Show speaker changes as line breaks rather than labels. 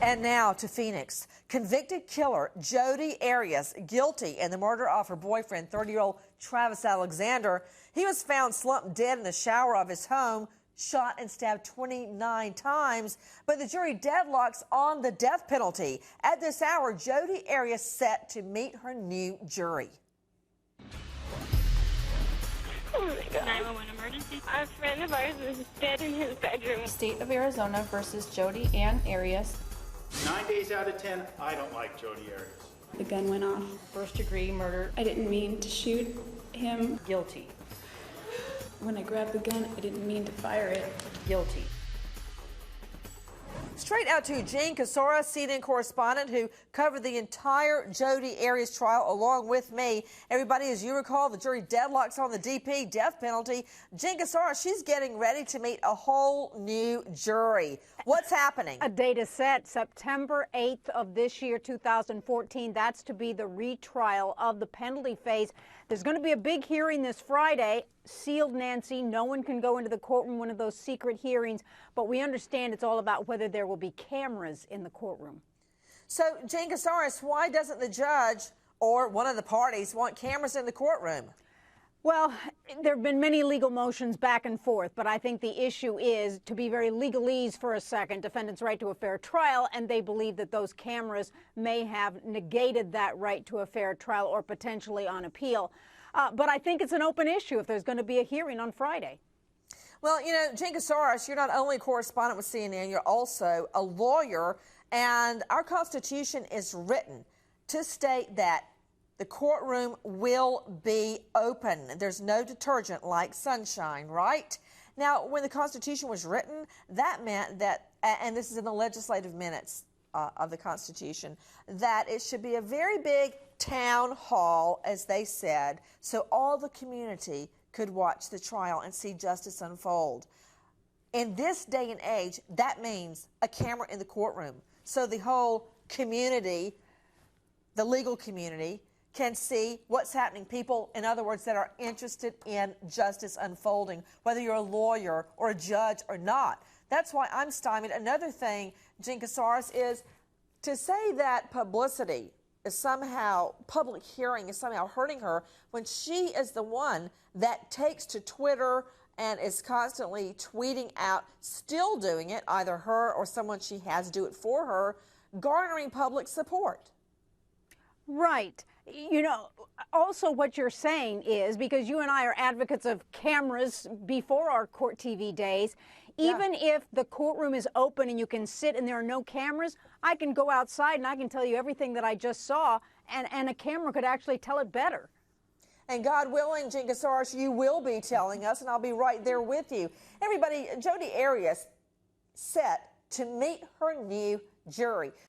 And now to Phoenix. Convicted killer Jodi Arias, guilty in the murder of her boyfriend, 30-year-old Travis Alexander. He was found slumped dead in the shower of his home, shot and stabbed 29 times. But the jury deadlocks on the death penalty. At this hour, Jodi Arias set to meet her new jury.
Oh my God. 911 emergency. A friend of ours was dead in his bedroom.
State of Arizona versus Jodi Ann Arias.
9 days out of 10, I don't like Jodi Arias.
The gun went off.
First-degree murder.
I didn't mean to shoot him.
Guilty.
When I grabbed the gun, I didn't mean to fire it.
Guilty.
Straight out to Gene Casora, CNN correspondent who covered the entire Jodi Arias trial along with me. Everybody, as you recall, the jury deadlocks on the DP death penalty. Gene Casora, she's getting ready to meet a whole new jury. What's happening?
A date is set, September 8th of this year, 2014. That's to be the retrial of the penalty phase. There's going to be a big hearing this Friday. Sealed, Nancy. No one can go into the courtroom, one of those secret hearings. But we understand it's all about whether there will be cameras in the courtroom.
So, Gene Casares, why doesn't the judge or one of the parties want cameras in the courtroom?
Well, there have been many legal motions back and forth, but I think the issue is, to be very legalese for a second, defendants' right to a fair trial, and they believe that those cameras may have negated that right to a fair trial or potentially on appeal. But I think it's an open issue if there's going to be a hearing on Friday.
Well, you know, Gene Casares, you're not only a correspondent with CNN, you're also a lawyer, and our Constitution is written to state that the courtroom will be open. There's no detergent like sunshine, right? Now, when the Constitution was written, that meant that, and this is in the legislative minutes of the Constitution, that it should be a very big town hall, as they said, so all the community could watch the trial and see justice unfold. In this day and age, that means a camera in the courtroom, so the whole community, the legal community, can see what's happening. People, in other words, that are interested in justice unfolding, whether you're a lawyer or a judge or not. That's why I'm stymied. Another thing, Gene Casares, is to say that publicity is somehow, public hearing is somehow hurting her when she is the one that takes to Twitter and is constantly tweeting out, still doing it, either her or someone she has do it for her, garnering public support.
Right. You know, also what you're saying is, because you and I are advocates of cameras before our court TV days, even if the courtroom is open and you can sit and there are no cameras, I can go outside and I can tell you everything that I just saw, and a camera could actually tell it better.
And God willing, Gene Casares, you will be telling us, and I'll be right there with you. Everybody, Jodi Arias set to meet her new jury.